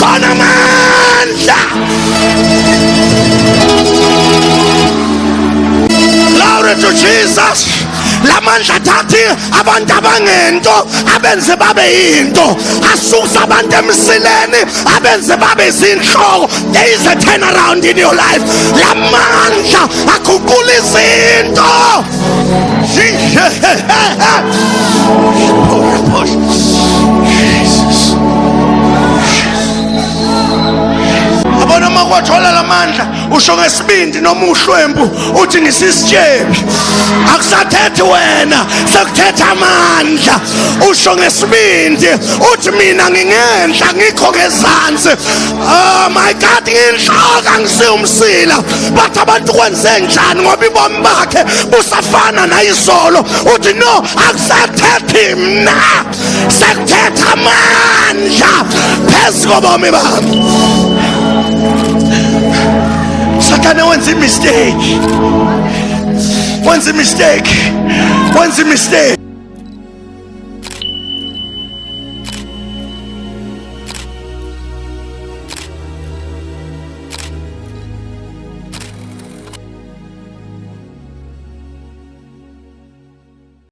khona amandla. Glory to Jesus. Lamandla thathi abantu abangento abenze babe yinto, asusa abantu emsileni abenze babe izinhloko. There is a turnaround in your life. Lamandla aguqula izinto. Jesus. Abona makwathola lamandla usho ngesibindi noma uhlwembu uthi ngisisitshephi. Akusathethi wena, sekuthetha amandla. Usho ngesibindi uthi mina ngingenhla ngikho ngezansi. Oh my God, inhloka ngisiumsila. Bathi abantu kwenze njani ngoba ibomi bakhe busafana nayizolo. Uthi no, akusathethi mina, sekuthetha amandla phezu kobomi bami. Sathane wenza imistake. Wenza imistake.